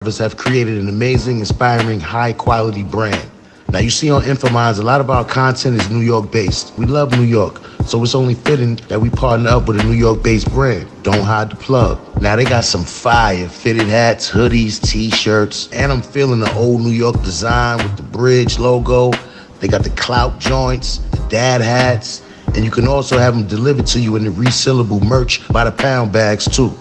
us have created an amazing, inspiring, high-quality brand. Now, you see on Infominds, a lot of our content is New York-based. We love New York, so it's only fitting that we partner up with a New York-based brand. Don't hide the plug. Now, they got some fire fitted hats, hoodies, T-shirts, and I'm feeling the old New York design with the bridge logo. They got the clout joints, the dad hats, and you can also have them delivered to you in the resealable merch by the pound bags, too.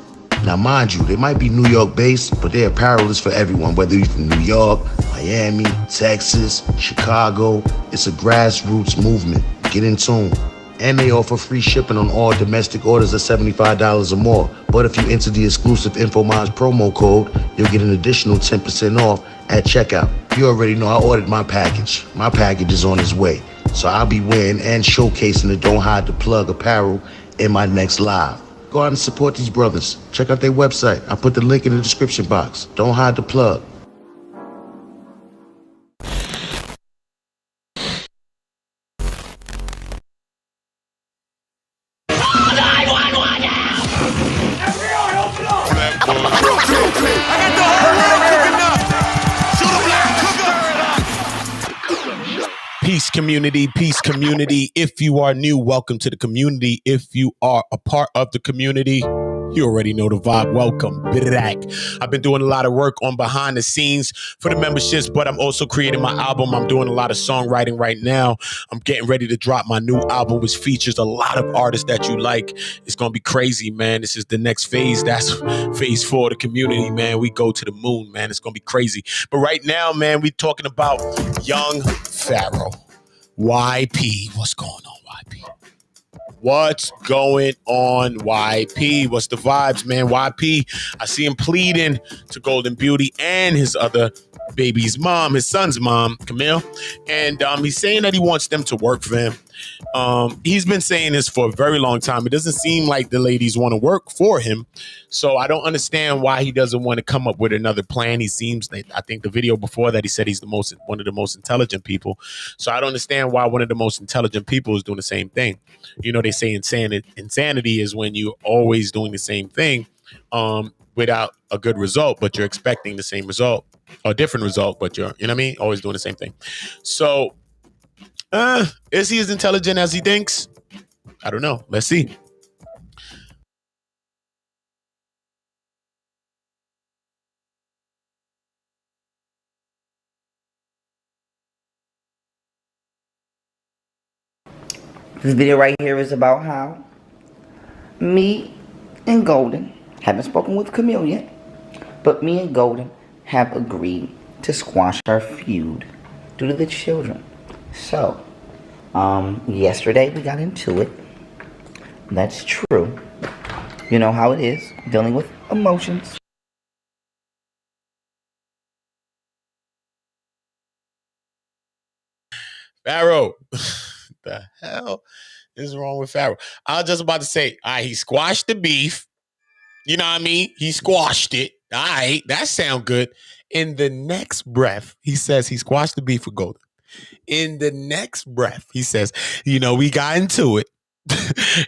Now, mind you, they might be New York based, but their apparel is for everyone, whether you're from New York, Miami, Texas, Chicago. It's a grassroots movement. Get in tune. And they offer free shipping on all domestic orders of $75 or more. But if you enter the exclusive InfoMinds promo code, you'll get an additional 10% off at checkout. You already know I ordered my package. My package is on its way. So I'll be wearing and showcasing the Don't Hide the Plug apparel in my next live. Go out and support these brothers. Check out their website. I put the link in the description box. Don't hide the plug. Peace community. If you are new, welcome to the community. If you are a part of the community, you already know the vibe. Welcome back. I've been doing a lot of work on behind the scenes for the memberships, but I'm also creating my album. I'm doing a lot of songwriting right now. I'm getting ready to drop my new album, which features a lot of artists that you like. It's going to be crazy, man. This is the next phase. That's phase 4 of the community, man. We go to the moon, man. It's going to be crazy. But right now, man, we're talking about young Pharaoh. YP. What's going on, YP? What's going on, YP? What's the vibes, man? YP, I see him pleading to Golden Beauty and his other baby's mom, his son's mom, Kemel. And he's saying that he wants them to work for him. He's been saying this for a very long time. It doesn't seem like the ladies want to work for him. So I don't understand why he doesn't want to come up with another plan. He seems like, I think the video before that, he said he's one of the most intelligent people. So I don't understand why one of the most intelligent people is doing the same thing. You know, they say insanity is when you're always doing the same thing without a good result, but you're expecting the same result, or a different result, but you're, you know what I mean? Always doing the same thing. So is he as intelligent as he thinks? I don't know. Let's see. This video right here is about how me and Golden haven't spoken with Kemel yet, but me and Golden have agreed to squash our feud due to the children. So, yesterday we got into it. That's true. You know how it is, dealing with emotions. Pharaoh. The hell is wrong with Pharaoh? I was just about to say, all right, he squashed the beef. You know what I mean? He squashed it. All right, that sounds good. In the next breath, he says he squashed the beef with Golden. In the next breath, he says, you know, we got into it.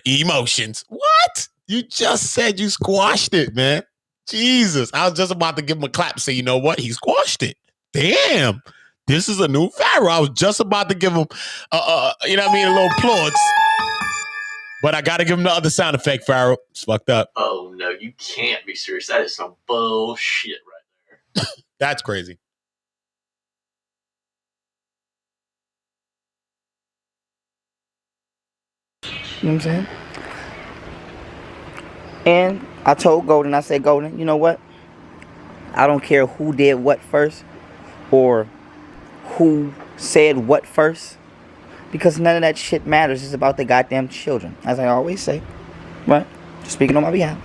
Emotions. What? You just said you squashed it, man. Jesus. I was just about to give him a clap and say, you know what? He squashed it. Damn. This is a new Pharaoh. I was just about to give him, you know what I mean, a little applause. But I got to give him the other sound effect, Pharaoh. It's fucked up. Oh, no, you can't be serious. That is some bullshit right there. That's crazy. You know what I'm saying? And I told Golden, I said, Golden, you know what? I don't care who did what first or who said what first, because none of that shit matters. It's about the goddamn children, as I always say, right? Just speaking on my behalf.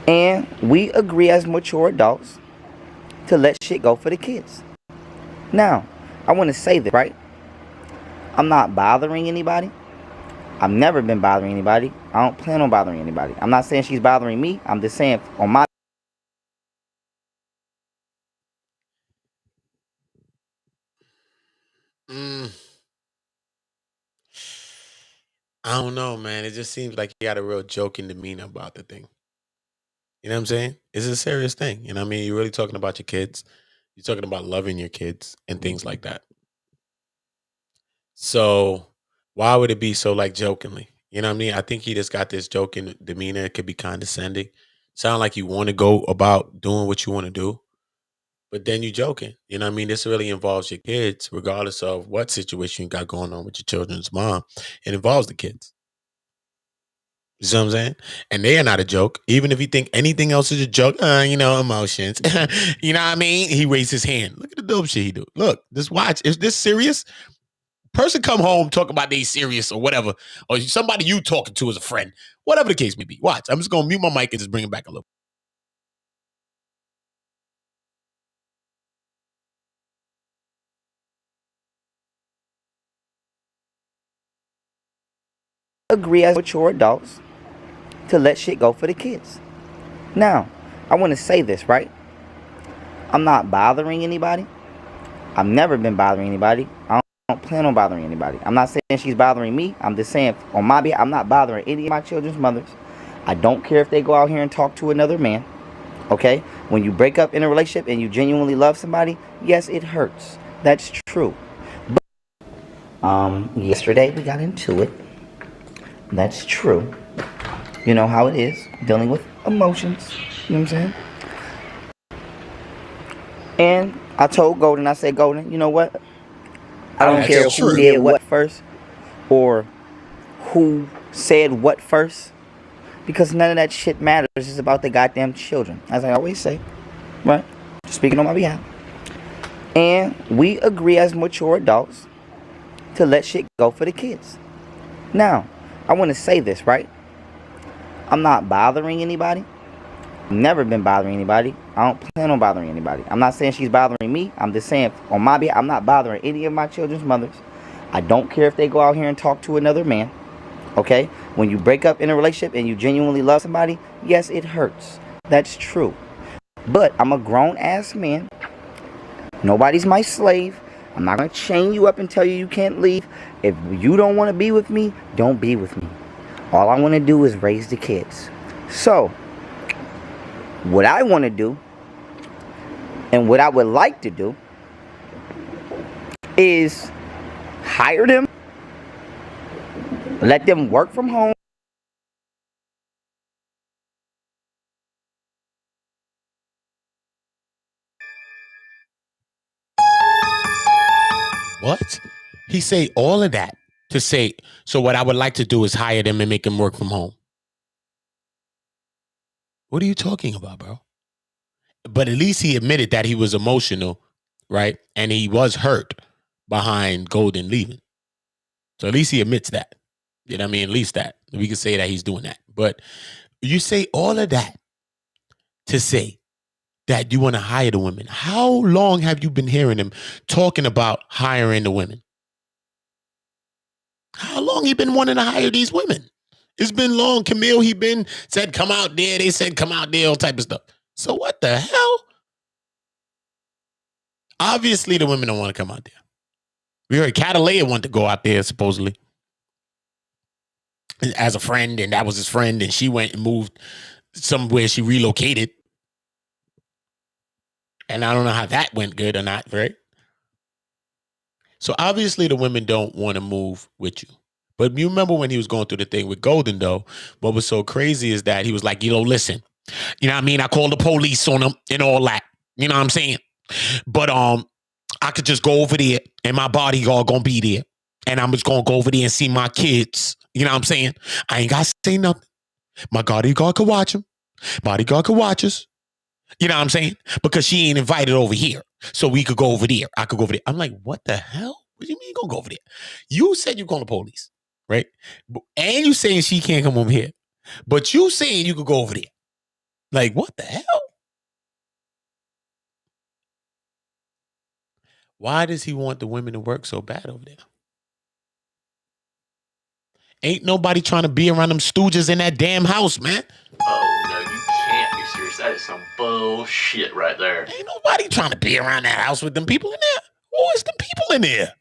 And we agree as mature adults to let shit go for the kids. Now, I want to say that, right? I'm not bothering anybody. I've never been bothering anybody. I don't plan on bothering anybody. I'm not saying she's bothering me. I'm just saying on my... I don't know, man. It just seems like he got a real joking demeanor about the thing. You know what I'm saying? It's a serious thing. You know what I mean? You're really talking about your kids. You're talking about loving your kids and things like that. So why would it be so like jokingly? You know what I mean? I think he just got this joking demeanor. It could be condescending. Sound like you want to go about doing what you want to do, but then you joking. You know what I mean? This really involves your kids, regardless of what situation you got going on with your children's mom. It involves the kids. You see what I'm saying? And they are not a joke. Even if you think anything else is a joke, emotions. You know what I mean? He raised his hand. Look at the dope shit he do. Look, just watch. Is this serious? Person come home talk about they serious or whatever, or somebody you talking to as a friend, whatever the case may be. Watch. I'm just gonna mute my mic and just bring it back a little. Agree as mature adults to let shit go for the kids. Now, I want to say this, right? I'm not bothering anybody. I've never been bothering anybody. I don't plan on bothering anybody. I'm not saying she's bothering me. I'm just saying on my behalf, I'm not bothering any of my children's mothers. I don't care if they go out here and talk to another man. Okay? When you break up in a relationship and you genuinely love somebody, yes, it hurts. That's true. But yesterday we got into it. That's true. You know how it is, dealing with emotions. You know what I'm saying? And I told Golden, I said, Golden, you know what? I don't care who did what first or who said what first, because none of that shit matters. It's about the goddamn children, as I always say, right? Speaking on my behalf. And we agree as mature adults to let shit go for the kids. Now, I want to say this, right? I'm not bothering anybody. I've never been bothering anybody. I don't plan on bothering anybody. I'm not saying she's bothering me. I'm just saying on my behalf, I'm not bothering any of my children's mothers. I don't care if they go out here and talk to another man. Okay? When you break up in a relationship and you genuinely love somebody, yes, it hurts. That's true. But I'm a grown-ass man. Nobody's my slave. I'm not going to chain you up and tell you can't leave. If you don't want to be with me, don't be with me. All I want to do is raise the kids. So, what I want to do and what I would like to do is hire them, let them work from home. What? He say all of that to say, so what I would like to do is hire them and make them work from home. What are you talking about, bro? But at least he admitted that he was emotional, right? And he was hurt behind Golden leaving. So at least he admits that. You know what I mean? At least that. We can say that he's doing that. But you say all of that to say that you want to hire the women. How long have you been hearing him talking about hiring the women? How long he been wanting to hire these women? It's been long. Kemel, he been said, come out there. They said, come out there, all type of stuff. So what the hell? Obviously, the women don't want to come out there. We heard Catalea wanted to go out there, supposedly, as a friend, and that was his friend, and she went and moved somewhere. She relocated. And I don't know how that went good or not, right? So obviously the women don't want to move with you. But you remember when he was going through the thing with Golden, though, what was so crazy is that he was like, listen, you know what I mean? I called the police on him and all that. You know what I'm saying? But I could just go over there and my bodyguard gonna be there. And I'm just gonna go over there and see my kids. You know what I'm saying? I ain't gotta say nothing. My bodyguard could watch him. Bodyguard could watch us. You know what I'm saying? Because she ain't invited over here. So we could go over there. I could go over there. I'm like, what the hell? What do you mean you gonna go over there? You said you're calling the police, right? And you saying she can't come over here. But you saying you could go over there. Like, what the hell? Why does he want the women to work so bad over there? Ain't nobody trying to be around them stooges in that damn house, man. Oh, no, you can't be serious. That is some bullshit right there. Ain't nobody trying to be around that house with them people in there. Who is them people in there?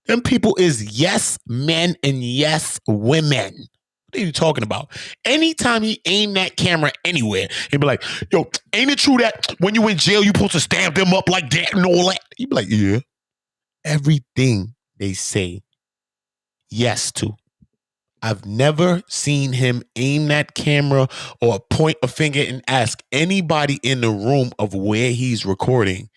Them people is yes men and yes women. What What are you talking about? Anytime he aimed that camera anywhere, he'd be like, yo, ain't it true that when you in jail, you supposed to stamp them up like that and all that? He'd be like, yeah. Everything they say yes to. I've never seen him aim that camera or point a finger and ask anybody in the room of where he's recording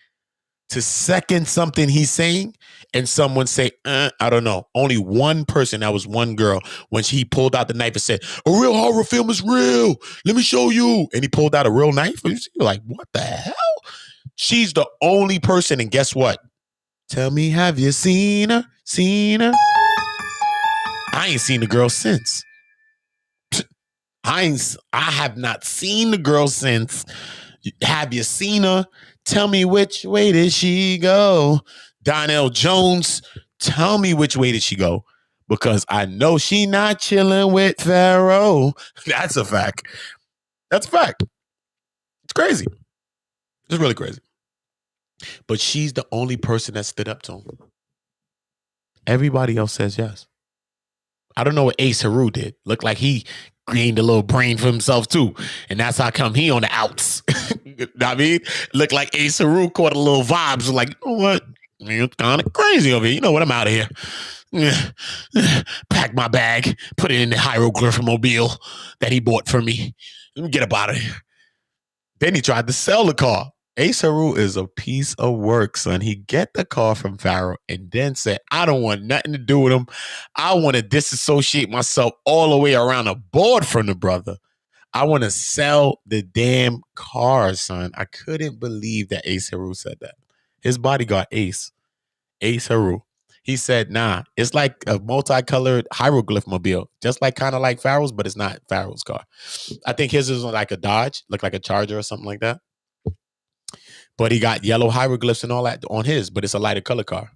to second something he's saying and someone say, I don't know. Only one person, that was one girl, when she pulled out the knife and said, a real horror film is real. Let me show you. And he pulled out a real knife. And you're like, what the hell? She's the only person. And guess what? Tell me, have you seen her? Seen her? I ain't seen the girl since. I have not seen the girl since. Have you seen her? Tell me which way did she go? Donnell Jones, tell me which way did she go? Because I know she not chilling with Pharaoh. That's a fact. That's a fact. It's crazy. It's really crazy. But she's the only person that stood up to him. Everybody else says yes. I don't know what Ace Haru did. Looked like he gained a little brain for himself too. And that's how come he on the outs. You know what I mean? Looked like Ace Haru caught a little vibes. Like, you know what? It's kind of crazy over here. You know what? I'm out of here. Pack my bag, put it in the hieroglyph mobile that he bought for me. Let me get up out of here. Then he tried to sell the car. Ace Haru is a piece of work, son. He get the car from Pharaoh and then said, I don't want nothing to do with him. I want to disassociate myself all the way around the board from the brother. I want to sell the damn car, son. I couldn't believe that Ace Haru said that. His bodyguard, Ace Haru. He said, nah, it's like a multicolored hieroglyph mobile, just like kind of like Pharaoh's, but it's not Pharaoh's car. I think his is like a Dodge, look like a Charger or something like that. But he got yellow hieroglyphs and all that on his, but it's a lighter color car.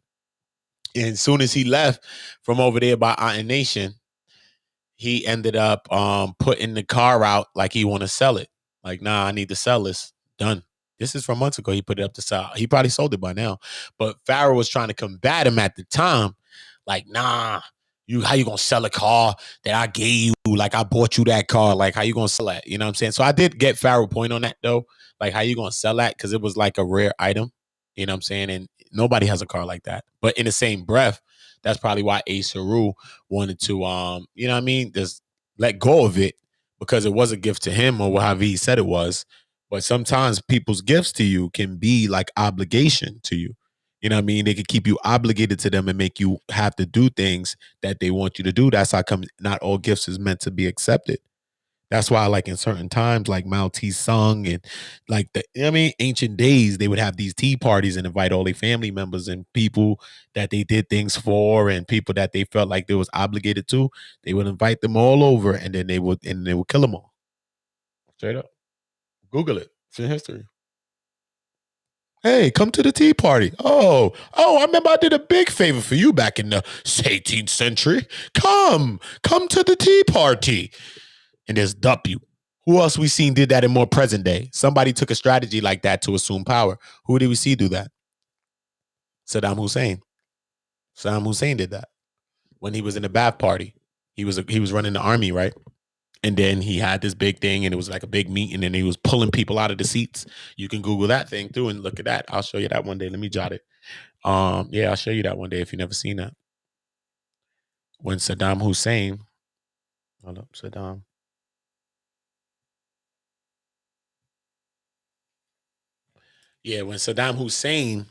And as soon as he left from over there by Iron Nation, he ended up putting the car out like he want to sell it. Like, nah, I need to sell this. Done. This is from months ago. He put it up to sell. He probably sold it by now. But Pharaoh was trying to combat him at the time. Like, nah, how you gonna sell a car that I gave you? Like, I bought you that car. Like, how you gonna sell that? You know what I'm saying? So I did get Pharaoh point on that though. Like, how you gonna sell that? Because it was like a rare item. You know what I'm saying? And nobody has a car like that. But in the same breath, that's probably why Ace Haru wanted to, you know what I mean? Just let go of it because it was a gift to him or however he said it was. But sometimes people's gifts to you can be like obligation to you. You know what I mean? They can keep you obligated to them and make you have to do things that they want you to do. That's how come not all gifts is meant to be accepted. That's why, like in certain times, like Mao Sung and like ancient days, they would have these tea parties and invite all their family members and people that they did things for and people that they felt like they was obligated to. They would invite them all over, and then they would kill them all. Straight up, Google it. It's in history. Hey, come to the tea party. Oh, I remember I did a big favor for you back in the 18th century. Come to the tea party. And there's W. Who else we seen did that in more present day? Somebody took a strategy like that to assume power. Who did we see do that? Saddam Hussein. Saddam Hussein did that when he was in the Ba'ath Party. He was running the army, right? And then he had this big thing, and it was like a big meeting, and he was pulling people out of the seats. You can Google that thing too and look at that. I'll show you that one day. Let me jot it. Yeah, I'll show you that one day if you've never seen that. When Saddam Hussein, hold up, Saddam. Yeah, when Saddam Hussein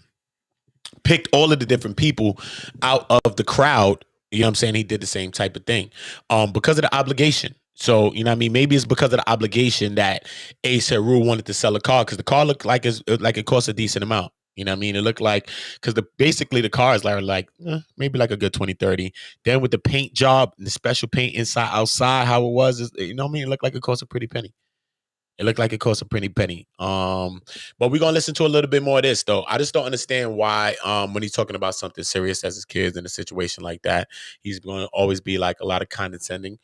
picked all of the different people out of the crowd, you know what I'm saying? He did the same type of thing because of the obligation. So, you know what I mean? Maybe it's because of the obligation that Ace Haru wanted to sell a car because the car looked like it cost a decent amount. You know what I mean? It looked like, because basically the car is like maybe like a good 20-30. Then with the paint job and the special paint inside, outside, how it was, you know what I mean? It looked like it cost a pretty penny. It looked like it cost a pretty penny. But we're gonna listen to a little bit more of this though. I just don't understand why when he's talking about something serious as his kids in a situation like that, he's gonna always be like a lot of condescending.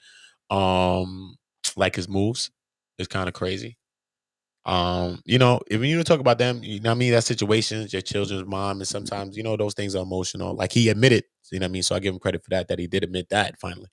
Like his moves is kind of crazy. You know, if you talk about them, you know what I mean, that situations, your children's mom, and sometimes, you know, those things are emotional. Like he admitted, you know what I mean? So I give him credit for that he did admit that finally.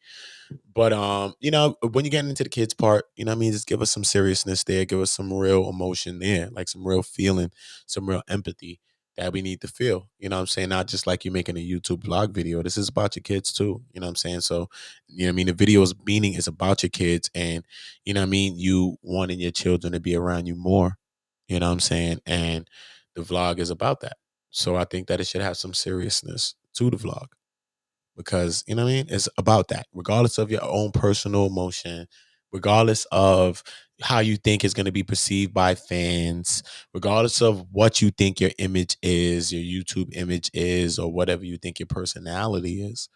But you know, when you get into the kids part, you know what I mean, just give us some seriousness there, give us some real emotion there, like some real feeling, some real empathy that we need to feel. You know what I'm saying? Not just like you're making a YouTube blog video. This is about your kids too. You know what I'm saying? So, you know what I mean? The video's meaning is about your kids and you know what I mean, you wanting your children to be around you more. You know what I'm saying? And the vlog is about that. So I think that it should have some seriousness to the vlog because you know what I mean, it's about that regardless of your own personal emotion, regardless of how you think it's going to be perceived by fans, regardless of what you think your image is, your YouTube image is, or whatever you think your personality is.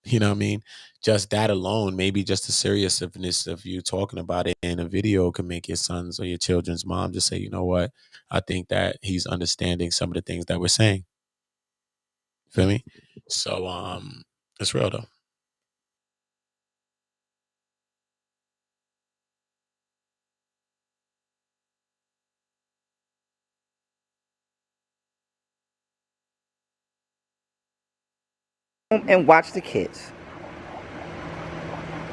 You know what I mean? Just that alone, maybe just the seriousness of you talking about it in a video can make your sons or your children's mom just say, you know what, I think that he's understanding some of the things that we're saying. Feel me? So it's real though. And watch the kids.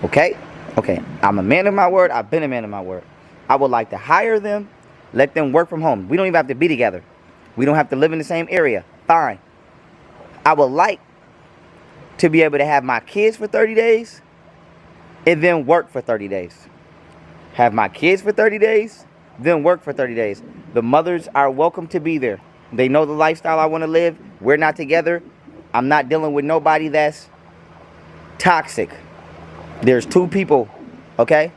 Okay? Okay. I'm a man of my word. I've been a man of my word. I would like to hire them, let them work from home. We don't even have to be together. We don't have to live in the same area. Fine. I would like to be able to have my kids for 30 days and then work for 30 days. Have my kids for 30 days, then work for 30 days. The mothers are welcome to be there. They know the lifestyle I want to live. We're not together. I'm not dealing with nobody that's toxic. There's two people, okay?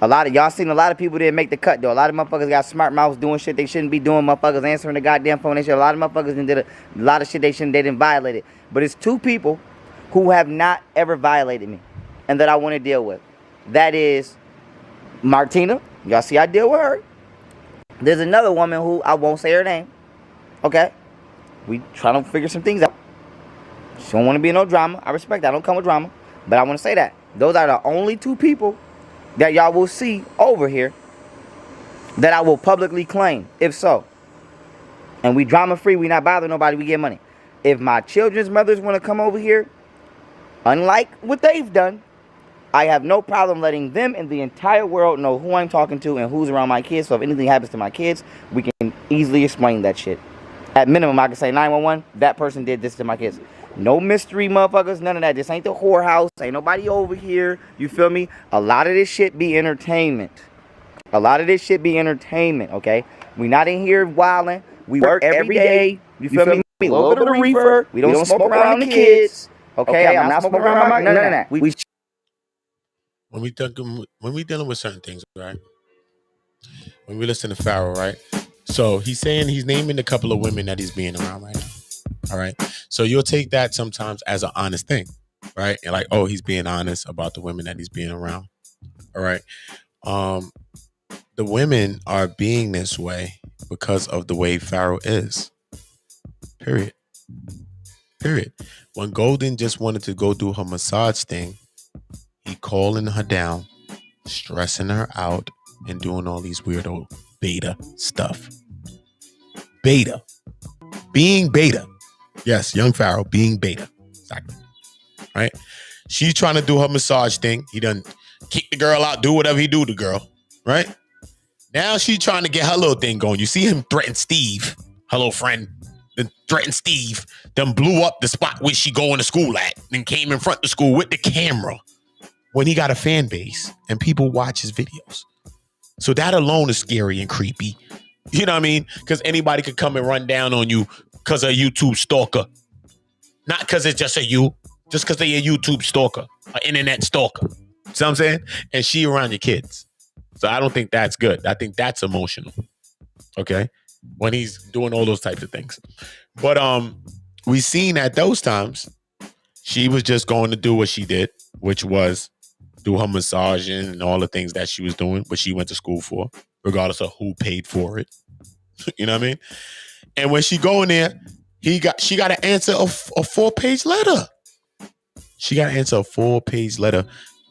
A lot of y'all seen a lot of people didn't make the cut though. A lot of motherfuckers got smart mouths doing shit they shouldn't be doing. Motherfuckers answering the goddamn phone. They shit. A lot of motherfuckers did a lot of shit they shouldn't. They didn't violate it. But it's two people who have not ever violated me, and that I want to deal with. That is Martina. Y'all see I deal with her. There's another woman who I won't say her name. Okay, we trying to figure some things out. She don't want to be in no drama. I respect that. I don't come with drama, but I want to say that those are the only two people that y'all will see over here that I will publicly claim, if so. And we drama free, we not bother nobody, we get money. If my children's mothers want to come over here, unlike what they've done, I have no problem letting them and the entire world know who I'm talking to and who's around my kids. So if anything happens to my kids, we can easily explain that shit. At minimum, I can say 911, that person did this to my kids. No mystery, motherfuckers, none of that. This ain't the whorehouse. Ain't nobody over here. You feel me? A lot of this shit be entertainment. A lot of this shit be entertainment, okay? We not in here wilding. We work every day. You feel me? A little bit of reefer. We don't smoke around the kids. Okay, I'm not smoking around my none of that. When we dealing with certain things, right? When we listen to Pharaoh, right? So he's saying he's naming a couple of women that he's being around right now. All right. So you'll take that sometimes as an honest thing, right? And like, oh, he's being honest about the women that he's being around. All right. The women are being this way because of the way Pharaoh is. Period. When Golden just wanted to go do her massage thing, he calling her down, stressing her out, and doing all these weirdo beta stuff. Beta. Being beta. Yes, young Pharaoh being beta. Exactly. Right? She's trying to do her massage thing. He done kick the girl out, do whatever he do to the girl. Right? Now she's trying to get her little thing going. You see him threaten Steve, her little friend. Then threatened Steve. Then blew up the spot where she going to school at. Then came in front of the school with the camera. When he got a fan base and people watch his videos. So that alone is scary and creepy. You know what I mean? Because anybody could come and run down on you because of a YouTube stalker. Not because it's just a you. Just because they're a YouTube stalker. An internet stalker. See what I'm saying? And she around your kids. So I don't think that's good. I think that's emotional. Okay? When he's doing all those types of things. But we seen at those times, she was just going to do what she did, which was do her massaging and all the things that she was doing, what she went to school for, regardless of who paid for it. You know what I mean? And when she go in there, she got to answer a 4-page letter. She got to answer a 4-page letter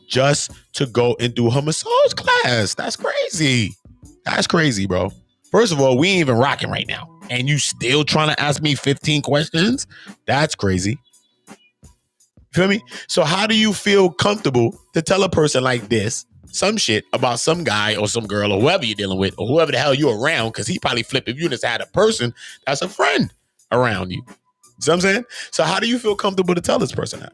just to go and do her massage class. That's crazy. That's crazy, bro. First of all, we ain't even rocking right now. And you still trying to ask me 15 questions? That's crazy. Feel me? So how do you feel comfortable to tell a person like this some shit about some guy or some girl or whoever you're dealing with or whoever the hell you're around? Because he probably flipped if you just had a person that's a friend around you. See what I'm saying? So how do you feel comfortable to tell this person that?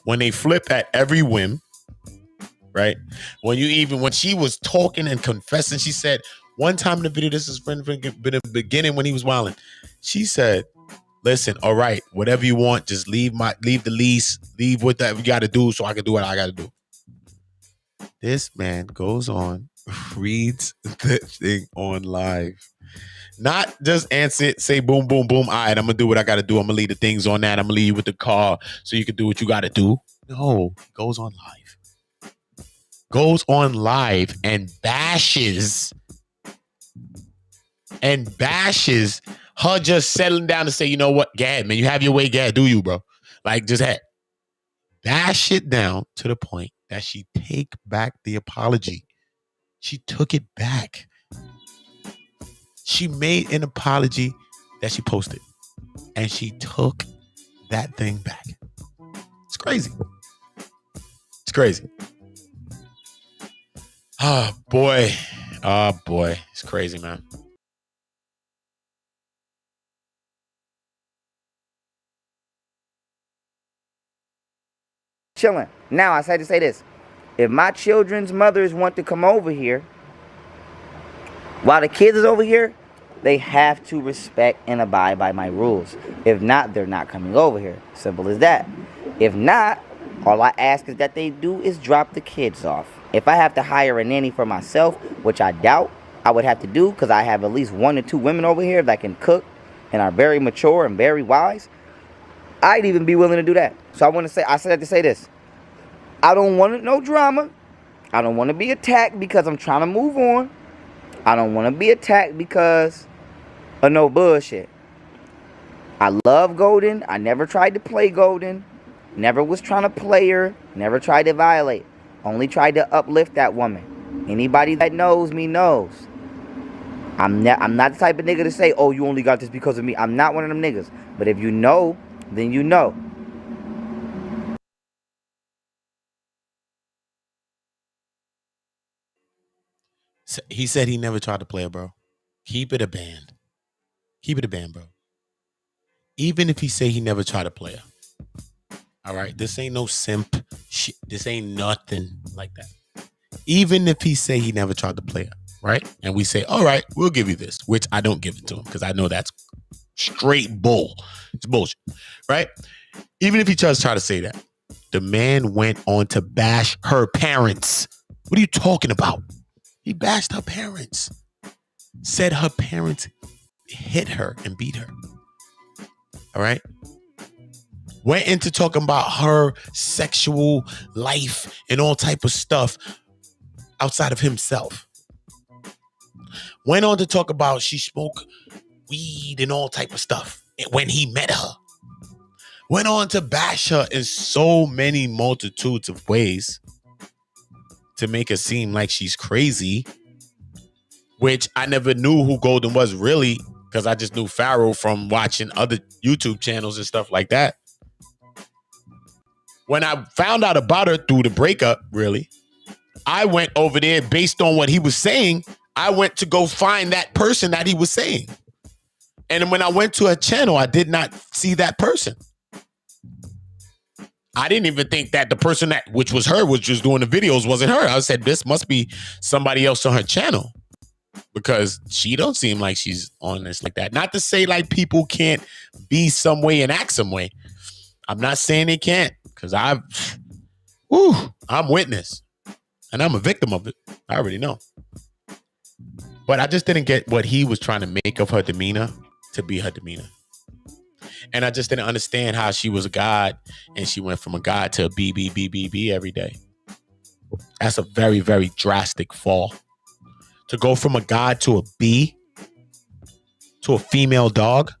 When they flip at every whim, right? When she was talking and confessing, she said one time in the video, this is in the beginning when he was wilding, she said, listen, all right, whatever you want, just leave the lease, leave what that you got to do so I can do what I got to do. This man goes on, reads the thing on live. Not just answer it, say boom, boom, boom. All right, I'm going to do what I got to do. I'm going to leave the things on that. I'm going to leave you with the car so you can do what you got to do. No, he goes on live. Goes on live and bashes her just settling down to say, you know what, Gad, man, you have your way, Gad, do you, bro? Like, just bash it down to the point that she take back the apology. She took it back. She made an apology that she posted, and she took that thing back. It's crazy. It's crazy. Oh, boy. Oh, boy. It's crazy, man. Chilling. Now, I said to say this. If my children's mothers want to come over here, while the kids is over here, they have to respect and abide by my rules. If not, they're not coming over here. Simple as that. If not, all I ask is that they do is drop the kids off. If I have to hire a nanny for myself, which I doubt I would have to do because I have at least 1 or 2 women over here that can cook and are very mature and very wise, I'd even be willing to do that. So I said that to say this. I don't want no drama. I don't want to be attacked because I'm trying to move on. I don't want to be attacked because of no bullshit. I love Golden. I never tried to play Golden. Never was trying to play her. Never tried to violate. Only tried to uplift that woman. Anybody that knows me knows. I'm not the type of nigga to say, oh, you only got this because of me. I'm not one of them niggas. But if you know, then you know. He said he never tried to play her, bro. Keep it a band. Keep it a band, bro. Even if he say he never tried to play her. All right? This ain't no simp shit. This ain't nothing like that. Even if he say he never tried to play her, right? And we say, all right, we'll give you this, which I don't give it to him because I know that's straight bull. It's bullshit, right? Even if he tries to try to say that, the man went on to bash her parents. What are you talking about? He bashed her parents. Said her parents hit her and beat her. All right? Went into talking about her sexual life and all type of stuff outside of himself. Went on to talk about she smoked weed and all type of stuff when he met her. Went on to bash her in so many multitudes of ways to make it seem like she's crazy, which I never knew who Golden was really because I just knew Pharaoh from watching other YouTube channels and stuff like that. When I found out about her through the breakup, really, I went over there based on what he was saying. I went to go find that person that he was saying. And when I went to her channel, I did not see that person. I didn't even think that the person that, which was her, was just doing the videos, wasn't her. I said, this must be somebody else on her channel because she don't seem like she's on this like that. Not to say like people can't be some way and act some way. I'm not saying they can't because I'm witness and I'm a victim of it. I already know. But I just didn't get what he was trying to make of her demeanor to be her demeanor. And I just didn't understand how she was a god and she went from a god to a B every day. That's a very, very drastic fall. To go from a god to a B to a female dog.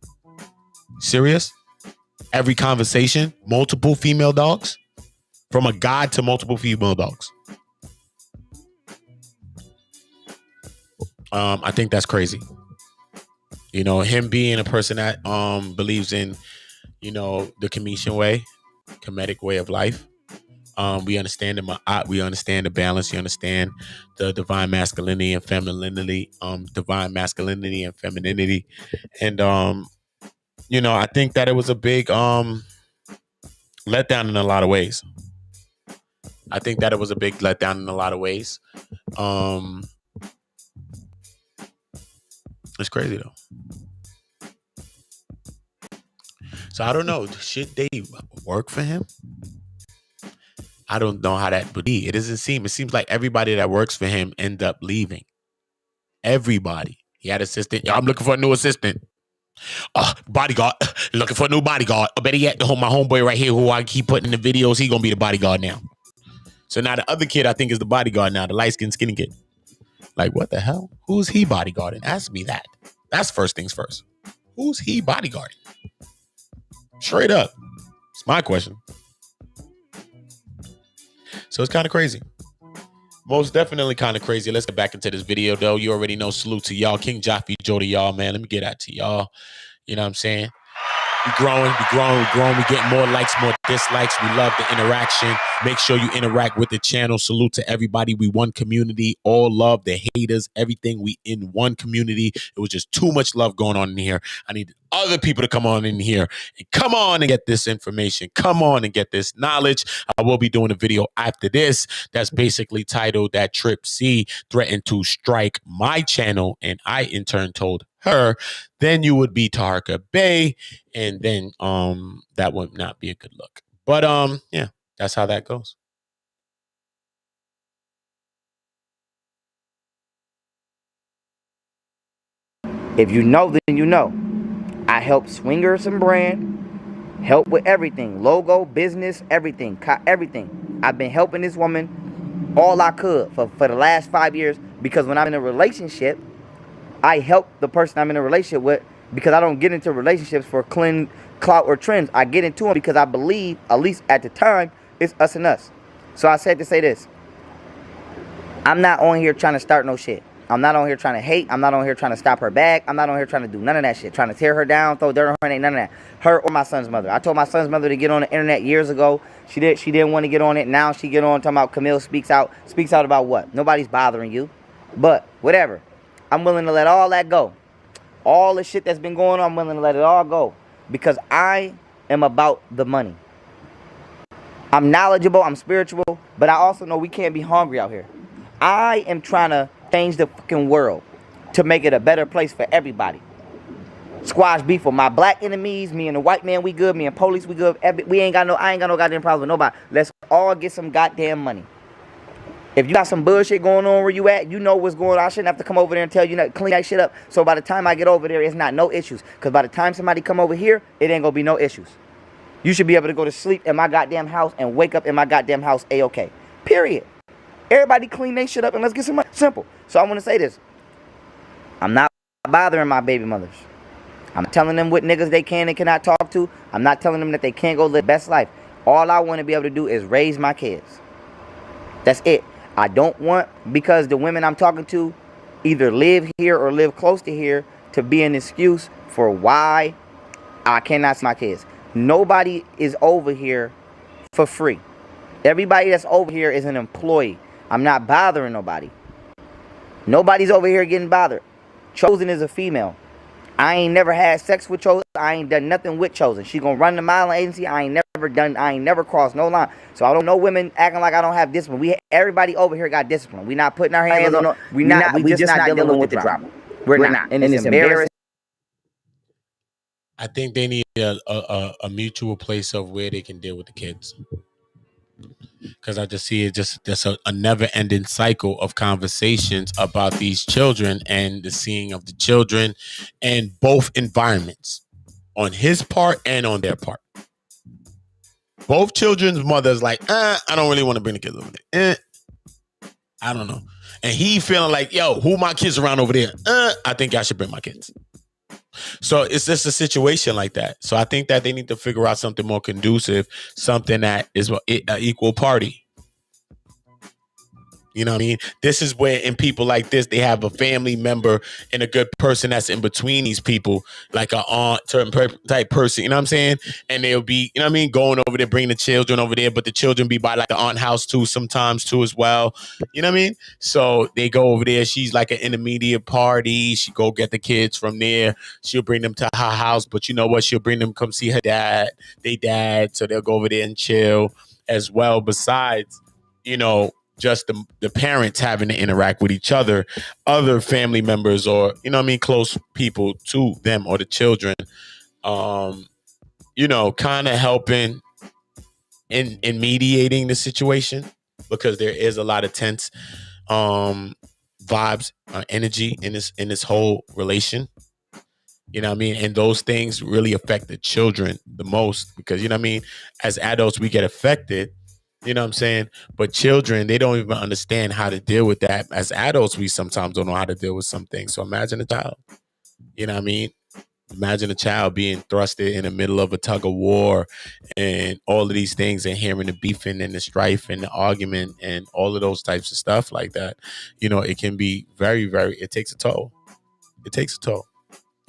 Serious? Every conversation, multiple female dogs. From a god to multiple female dogs. I think that's crazy. You know, him being a person that believes in, you know, the Comedian way, comedic way of life. We understand we understand the balance. You understand the divine masculinity and femininity, divine masculinity and femininity, and you know, I think that it was a big letdown in a lot of ways. I think that it was a big letdown in a lot of ways. Um, it's crazy though. So I don't know. Should they work for him? I don't know how that would be. It doesn't seem. It seems like everybody that works for him end up leaving. Everybody. He had assistant. I'm looking for a new assistant. Bodyguard. Looking for a new bodyguard. I better yet, my homeboy right here, who I keep putting in the videos, he gonna be the bodyguard now. So now the other kid, I think, is the bodyguard now. The light skinned skinny kid. Like, what the hell? Who's he bodyguarding? Ask me that. That's first things first. Who's he bodyguarding? Straight up. It's my question. So it's kind of crazy. Most definitely kind of crazy. Let's get back into this video, though. You already know. Salute to y'all. King Jaffe Joe to y'all, man. Let me get out to y'all. You know what I'm saying? We growing. We getting more likes, more dislikes. We love the interaction. Make sure you interact with the channel. Salute to everybody. We one community. All love the haters. Everything. We in one community. It was just too much love going on in here. I need other people to come on in here and come on and get this information. Come on and get this knowledge. I will be doing a video after this that's basically titled that Trip C threatened to strike my channel, and I in turn told her, then you would be Taharka Bay, and then that would not be a good look. But yeah, that's how that goes. If you know, then you know. I help swingers and brand, help with everything, logo, business, everything, everything. I've been helping this woman all I could for the last 5 years, because when I'm in a relationship, I help the person I'm in a relationship with, because I don't get into relationships for clout or trends. I get into them because I believe, at least at the time, it's us and us. So I said to say this. I'm not on here trying to start no shit. I'm not on here trying to hate. I'm not on here trying to stop her bag. I'm not on here trying to do none of that shit. Trying to tear her down, throw dirt on her, ain't none of that. Her or my son's mother. I told my son's mother to get on the internet years ago. She didn't want to get on it. Now she get on talking about Kemel speaks out. Speaks out about what? Nobody's bothering you. But whatever. I'm willing to let all that go. All the shit that's been going on, I'm willing to let it all go. Because I am about the money. I'm knowledgeable, I'm spiritual, but I also know we can't be hungry out here. I am trying to change the fucking world to make it a better place for everybody. Squash beef with my black enemies, me and the white man, we good, me and police, we good. I ain't got no goddamn problem with nobody. Let's all get some goddamn money. If you got some bullshit going on where you at, you know what's going on. I shouldn't have to come over there and tell you to clean that shit up. So by the time I get over there, it's not no issues. Because by the time somebody come over here, it ain't going to be no issues. You should be able to go to sleep in my goddamn house and wake up in my goddamn house A-okay. Period. Everybody clean their shit up and let's get some money. Simple. So I want to say this. I'm not bothering my baby mothers. I'm telling them what niggas they can and cannot talk to. I'm not telling them that they can't go live best life. All I want to be able to do is raise my kids. That's it. I don't want, because the women I'm talking to either live here or live close to here, to be an excuse for why I cannot see my kids. Nobody is over here for free. Everybody that's over here is an employee. I'm not bothering nobody. Nobody's over here getting bothered. Chosen is a female. I ain't never had sex with Chosen. I ain't done nothing with Chosen. She gonna run the mile agency. I ain't never crossed no line. So I don't know women acting like I don't have discipline. Everybody over here got discipline. We not putting our hands on. We just not dealing with the drama. We're not. And it's embarrassing. I think they need a mutual place of where they can deal with the kids. Because I just see it just a never-ending cycle of conversations about these children and the seeing of the children and both environments, on his part and on their part. Both children's mothers like, I don't really want to bring the kids over there. I don't know. And he feeling like, yo, who my kids around over there? I think I should bring my kids. So it's just a situation like that. So I think that they need to figure out something more conducive, something that is an equal party. You know what I mean? This is where in people like this, they have a family member and a good person that's in between these people, like a aunt type person, you know what I'm saying? And they'll be, you know what I mean, going over there, bringing the children over there, but the children be by like the aunt house too, sometimes too as well. You know what I mean? So they go over there. She's like an intermediate party. She go get the kids from there. She'll bring them to her house, but you know what? She'll bring them come see her dad, they dad. So they'll go over there and chill as well. Besides, you know, just the parents having to interact with each other family members, or, you know what I mean, close people to them or the children, you know, kind of helping in mediating the situation, because there is a lot of tense vibes, energy in this whole relation. You know what I mean? And those things really affect the children the most, because, you know what I mean, as adults, we get affected, you know what I'm saying? But children, they don't even understand how to deal with that. As adults, we sometimes don't know how to deal with some things. So imagine a child, you know what I mean? Imagine a child being thrusted in the middle of a tug of war and all of these things, and hearing the beefing and the strife and the argument and all of those types of stuff like that. You know, it can be very, very, it takes a toll. It takes a toll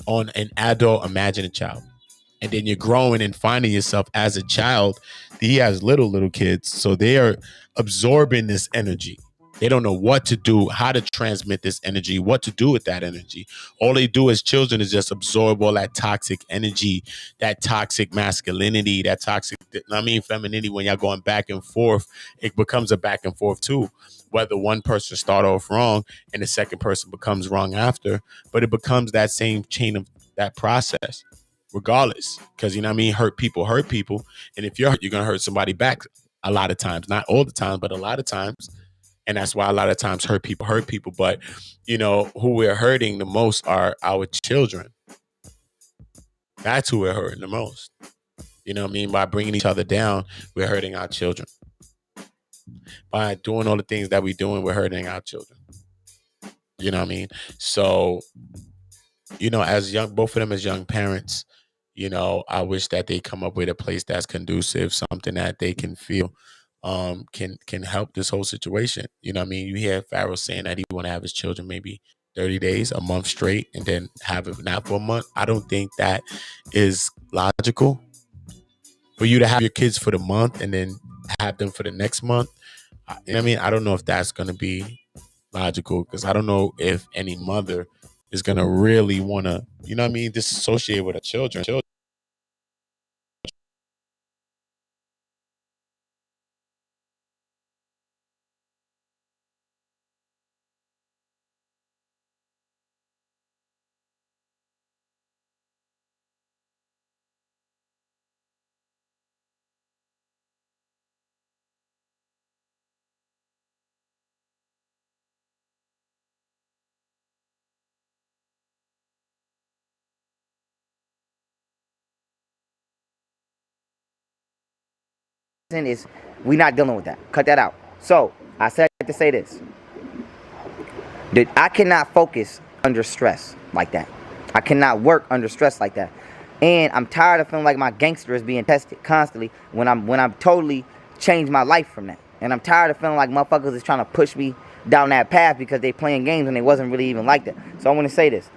on an adult. Imagine a child. And then you're growing and finding yourself as a child. He has little kids, so they are absorbing this energy. They don't know what to do, how to transmit this energy, what to do with that energy. All they do as children is just absorb all that toxic energy, that toxic masculinity, that toxic, I mean, femininity. When y'all going back and forth, it becomes a back and forth too. Whether one person start off wrong and the second person becomes wrong after, but it becomes that same chain of that process regardless. Because, you know what I mean, hurt people. And if you're hurt, you're going to hurt somebody back a lot of times. Not all the time, but a lot of times. And that's why a lot of times hurt people. But, you know, who we're hurting the most are our children. That's who we're hurting the most. You know what I mean? By bringing each other down, we're hurting our children. By doing all the things that we're doing, we're hurting our children. You know what I mean? So, you know, as both of them as young parents, you know, I wish that they come up with a place that's conducive, something that they can feel can help this whole situation. You know what I mean? You hear Pharaoh saying that he want to have his children maybe 30 days, a month straight, and then have it not for a month. I don't think that is logical. For you to have your kids for the month and then have them for the next month. You know what I mean? I don't know if that's going to be logical, because I don't know if any mother is going to really want to, you know what I mean, disassociate with her children. Is we not dealing with that. Cut that out. So I said to say this: that I cannot focus under stress like that. I cannot work under stress like that. And I'm tired of feeling like my gangster is being tested constantly when I'm totally changed my life from that. And I'm tired of feeling like motherfuckers is trying to push me down that path because they playing games and they wasn't really even like that. So I want to say this: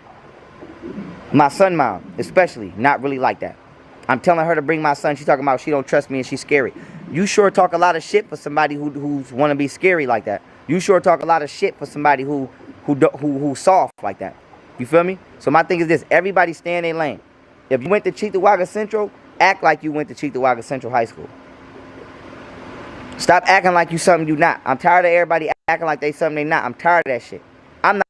my son mom, especially, not really like that. I'm telling her to bring my son. She's talking about she don't trust me and she's scary. You sure talk a lot of shit for somebody who's want to be scary like that. You sure talk a lot of shit for somebody who's soft like that. You feel me? So my thing is this: everybody stay in their lane. If you went to Cheektowaga Central, act like you went to Cheektowaga Central High School. Stop acting like you something you not. I'm tired of everybody acting like they something they not. I'm tired of that shit. I'm not.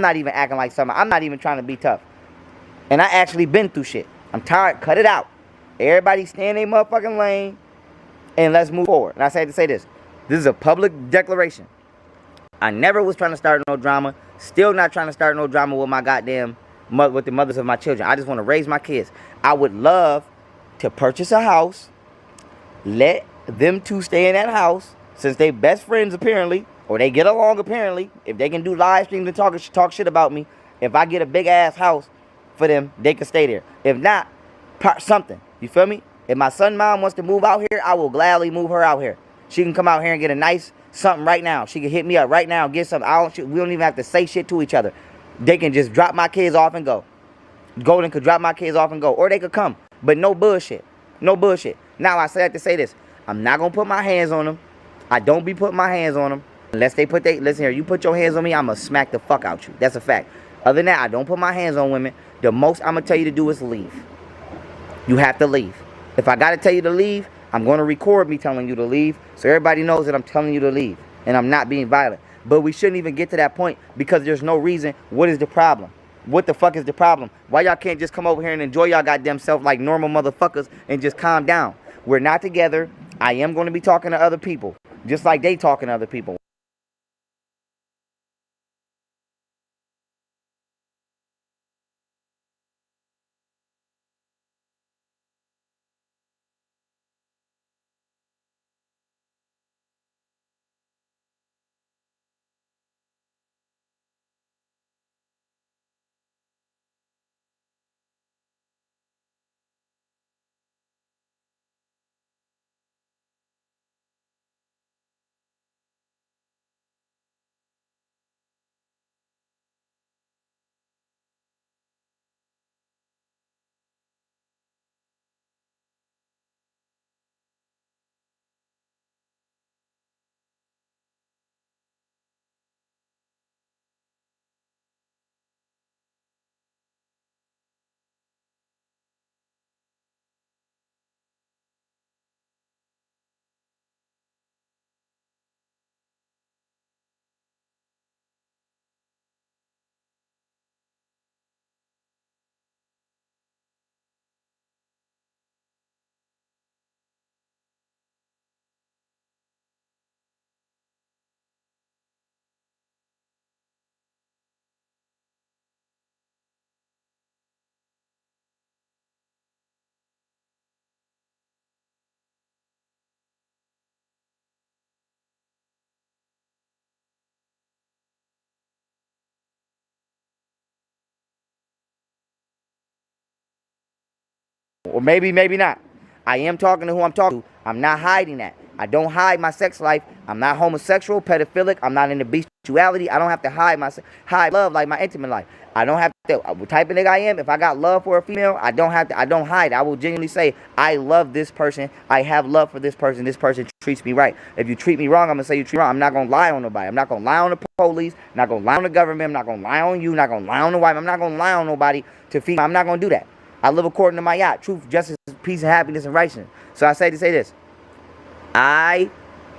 not even acting like something. I'm not even trying to be tough. And I actually been through shit. I'm tired. Cut it out. Everybody stay in their motherfucking lane and let's move forward. And I say to say this. This is a public declaration. I never was trying to start no drama. Still not trying to start no drama with my goddamn with the mothers of my children. I just want to raise my kids. I would love to purchase a house. Let them two stay in that house since they best friends apparently, or they get along apparently. If they can do live streams and talk shit about me, if I get a big ass house for them, they can stay there. If not, something. You feel me? If my son mom wants to move out here, I will gladly move her out here. She can come out here and get a nice something right now. She can hit me up right now and get something. We don't even have to say shit to each other. They can just drop my kids off and go. Golden could drop my kids off and go. Or they could come. But no bullshit. No bullshit. Now, I have to say this. I'm not going to put my hands on them. I don't be putting my hands on them. Unless they listen here, you put your hands on me, I'm going to smack the fuck out you. That's a fact. Other than that, I don't put my hands on women. The most I'm going to tell you to do is leave. You have to leave. If I got to tell you to leave, I'm going to record me telling you to leave so everybody knows that I'm telling you to leave and I'm not being violent. But we shouldn't even get to that point because there's no reason. What is the problem? What the fuck is the problem? Why y'all can't just come over here and enjoy y'all goddamn self like normal motherfuckers and just calm down? We're not together. I am going to be talking to other people just like they talking to other people. Or maybe not. I am talking to who I'm talking to. I'm not hiding that. I don't hide my sex life. I'm not homosexual, pedophilic. I'm not into bestiality. I don't have to hide love like my intimate life. I don't have to. The type of nigga I am, if I got love for a female, I don't hide. I will genuinely say, I love this person. I have love for this person. This person treats me right. If you treat me wrong, I'm going to say you treat me wrong. I'm not going to lie on nobody. I'm not going to lie on the police. I'm not going to lie on the government. I'm not going to lie on you. I'm not going to lie on the wife. I'm not going to lie on nobody to feed. I'm not going to do that. I live according to my yacht. Truth, justice, peace, and happiness, and righteousness. So I say to say this. I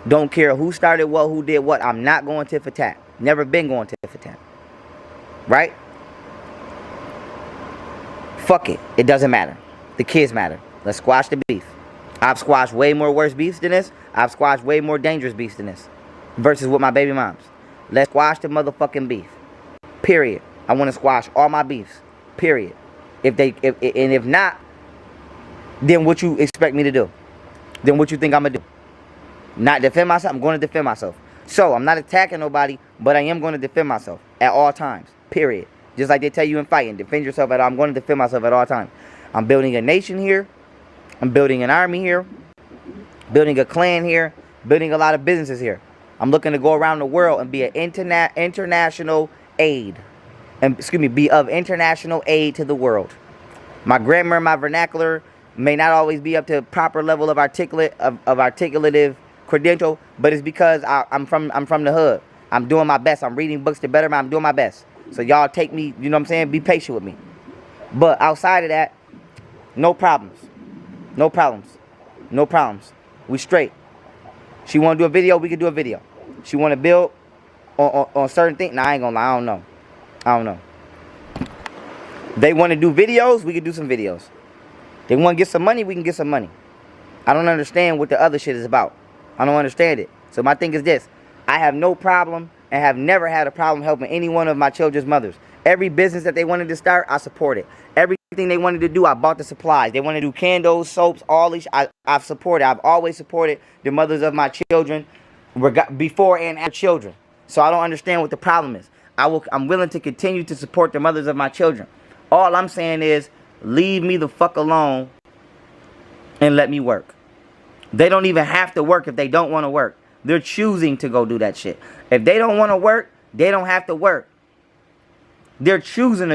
don't care who started what, who did what. I'm not going tit for tat. Never been going tit for tat. Right? Fuck it. It doesn't matter. The kids matter. Let's squash the beef. I've squashed way more worse beefs than this. I've squashed way more dangerous beefs than this. Versus with my baby moms. Let's squash the motherfucking beef. Period. I want to squash all my beefs. Period. If not, then what you expect me to do? Then what you think I'm going to do? Not defend myself? I'm going to defend myself. So, I'm not attacking nobody, but I am going to defend myself at all times. Period. Just like they tell you in fighting. Defend yourself at all. I'm going to defend myself at all times. I'm building a nation here. I'm building an army here. Building a clan here. Building a lot of businesses here. I'm looking to go around the world and be an international aid. Be of international aid to the world. My grammar, my vernacular may not always be up to proper level of articulative credential, but it's because I'm from the hood. I'm doing my best. I'm reading books to better I'm doing my best. So y'all take me, you know what I'm saying? Be patient with me. But outside of that, no problems. No problems. No problems. We straight. She want to do a video, we can do a video. She want to build on certain things. Nah, I ain't gonna lie, I don't know. I don't know. They want to do videos, we can do some videos. They want to get some money, we can get some money. I don't understand what the other shit is about. I don't understand it. So my thing is this. I have no problem and have never had a problem helping any one of my children's mothers. Every business that they wanted to start, I support it. Everything they wanted to do, I bought the supplies. They want to do candles, soaps, all these. I've supported. I've always supported the mothers of my children before and after children. So I don't understand what the problem is. I'm willing to continue to support the mothers of my children. All I'm saying is leave me the fuck alone and let me work. They don't even have to work if they don't want to work. They're choosing to go do that shit. If they don't want to work, they don't have to work. They're choosing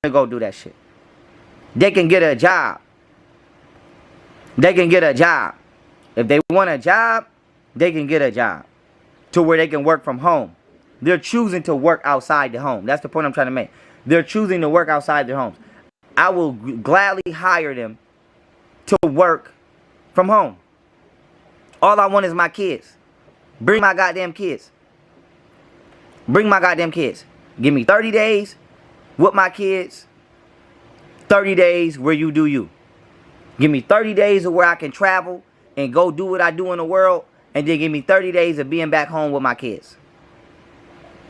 to go do that shit. They can get a job. They can get a job. If they want a job, they can get a job to where they can work from home. They're choosing to work outside the home. That's the point I'm trying to make. They're choosing to work outside their homes. I will gladly hire them to work from home. All I want is my kids. Bring my goddamn kids. Bring my goddamn kids. Give me 30 days with my kids. 30 days where you do you. Give me 30 days of where I can travel and go do what I do in the world. And then give me 30 days of being back home with my kids.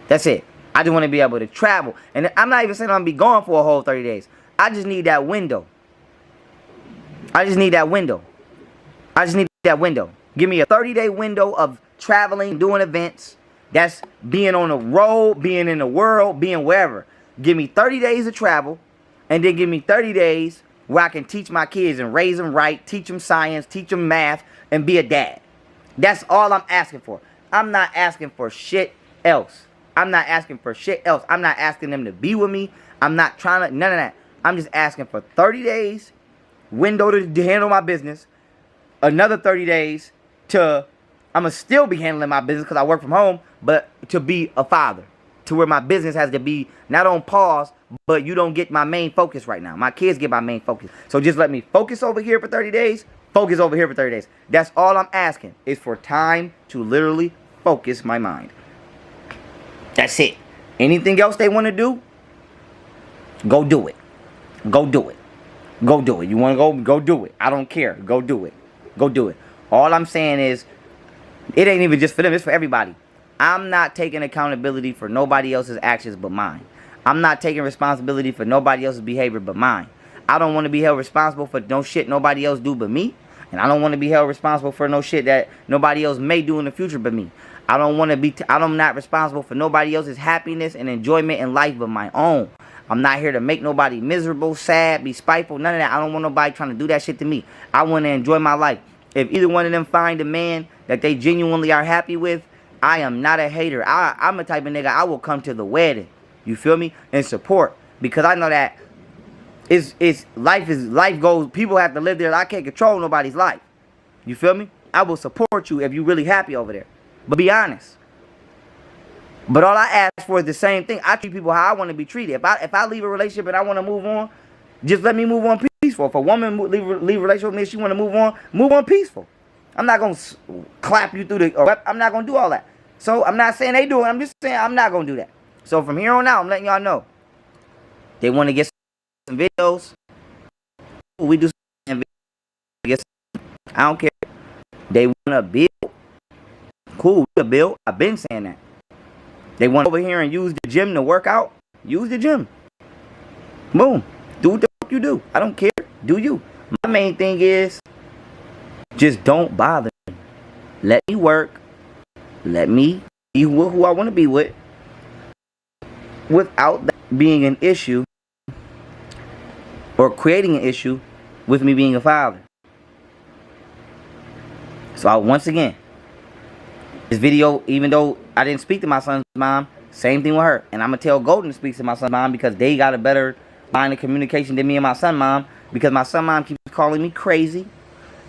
That's it. I just want to be able to travel. And I'm not even saying I'm going to be gone for a whole 30 days. I just need that window. I just need that window. I just need that window. Give me a 30-day window of traveling, doing events. That's being on the road, being in the world, being wherever. Give me 30 days of travel. And then give me 30 days where I can teach my kids and raise them right, teach them science, teach them math, and be a dad. That's all I'm asking for. I'm not asking for shit else. I'm not asking for shit else. I'm not asking them to be with me. I'm not trying to, none of that. I'm just asking for 30 days window to handle my business. Another 30 days to, I'm going to still be handling my business because I work from home, but to be a father. To where my business has to be not on pause, but you don't get my main focus right now. My kids get my main focus. So just let me focus over here for 30 days. Focus over here for 30 days. That's all I'm asking is for time to literally focus my mind. That's it. Anything else they want to do, go do it. Go do it. Go do it. You want to go do it. I don't care. Go do it. Go do it. All I'm saying is, it ain't even just for them. It's for everybody. I'm not taking accountability for nobody else's actions but mine. I'm not taking responsibility for nobody else's behavior but mine. I don't want to be held responsible for no shit nobody else do but me. And I don't want to be held responsible for no shit that nobody else may do in the future but me. I don't want to be, I'm not responsible for nobody else's happiness and enjoyment in life but my own. I'm not here to make nobody miserable, sad, be spiteful, none of that. I don't want nobody trying to do that shit to me. I want to enjoy my life. If either one of them find a man that they genuinely are happy with, I am not a hater. I'm a type of nigga, I will come to the wedding. You feel me? And support. Because I know that life goes, people have to live there. I can't control nobody's life. You feel me? I will support you if you're really happy over there. But be honest. But all I ask for is the same thing. I treat people how I want to be treated. If I leave a relationship and I want to move on, just let me move on peaceful. If a woman leave a relationship with me and she want to move on peaceful. I'm not going to clap you through I'm not going to do all that. So I'm not saying they do it. I'm just saying I'm not going to do that. So from here on out, I'm letting y'all know. They want to get some videos. We do some videos. I don't care. They want to build. Cool, we build. I've been saying that. They want over here and use the gym to work out. Use the gym. Boom. Do what the fuck you do. I don't care. Do you. My main thing is just don't bother me. Let me work. Let me be who I want to be with without that being an issue or creating an issue with me being a father. So once again, this video, even though I didn't speak to my son's mom, same thing with her. And I'm going to tell Golden to speak to my son's mom because they got a better line of communication than me and my son's mom. Because my son's mom keeps calling me crazy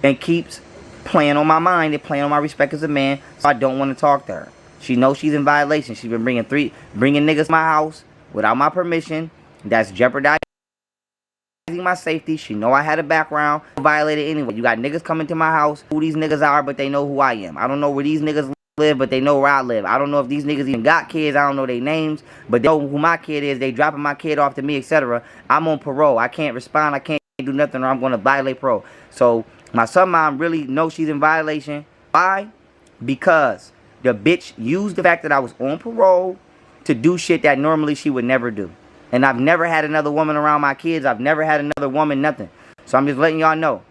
and keeps playing on my mind and playing on my respect as a man. So I don't want to talk to her. She knows she's in violation. She's been bringing niggas to my house without my permission. That's jeopardizing my safety. She know I had a background. Violated anyway. You got niggas coming to my house. Who these niggas are, but they know who I am. I don't know where these niggas live, but they know where I live. I don't know if these niggas even got kids. I don't know their names, but they know who my kid is. They dropping my kid off to me, etc. I'm on parole. I can't respond. I can't do nothing, or I'm going to violate parole. So my son mom really knows she's in violation. Why? Because the bitch used the fact that I was on parole to do shit that normally she would never do. And I've never had another woman around my kids. I've never had another woman, nothing. So I'm just letting y'all know.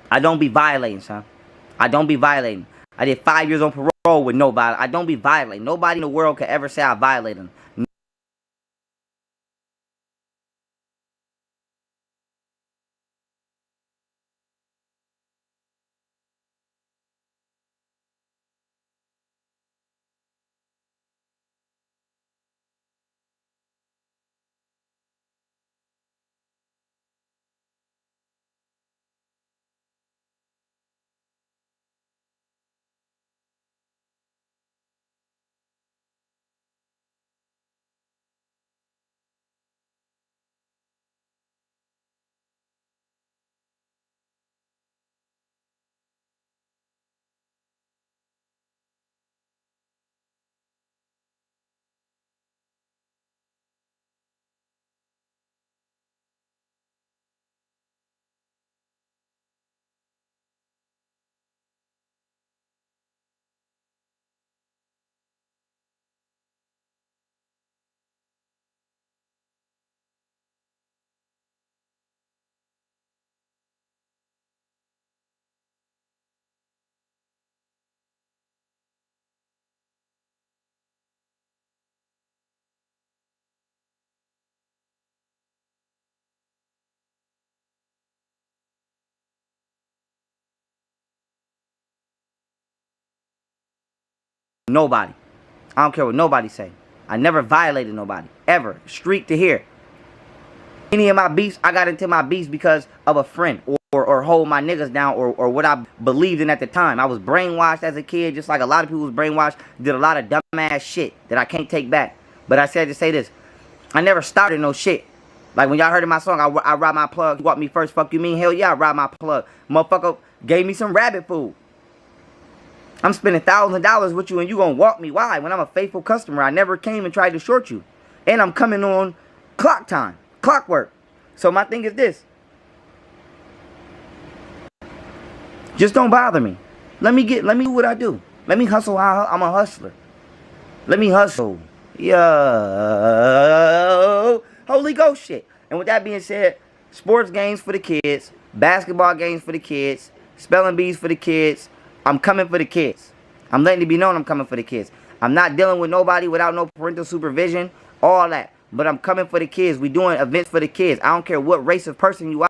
I don't be violating, son. I don't be violating. I did 5 years on parole with nobody. I don't be violating. Nobody in the world could ever say I violated them. Nobody. I don't care what nobody say. I never violated nobody. Ever. Street to here. Any of my beefs, I got into my beefs because of a friend or hold my niggas down or what I believed in at the time. I was brainwashed as a kid, just like a lot of people was brainwashed. Did a lot of dumbass shit that I can't take back. But I said to say this. I never started no shit. Like when y'all heard in my song, I robbed my plug. You want me first, fuck you mean? Hell yeah, I robbed my plug. Motherfucker gave me some rabbit food. I'm spending thousands of dollars with you and you gonna walk me. Why? When I'm a faithful customer, I never came and tried to short you. And I'm coming on clock time, clockwork. So my thing is this. Just don't bother me. Let me do what I do. Let me hustle. I'm a hustler. Let me hustle. Yo, Holy Ghost shit. And with that being said, sports games for the kids, basketball games for the kids, spelling bees for the kids. I'm coming for the kids. I'm letting it be known I'm coming for the kids. I'm not dealing with nobody without no parental supervision, all that. But I'm coming for the kids. We doing events for the kids. I don't care what race of person you are.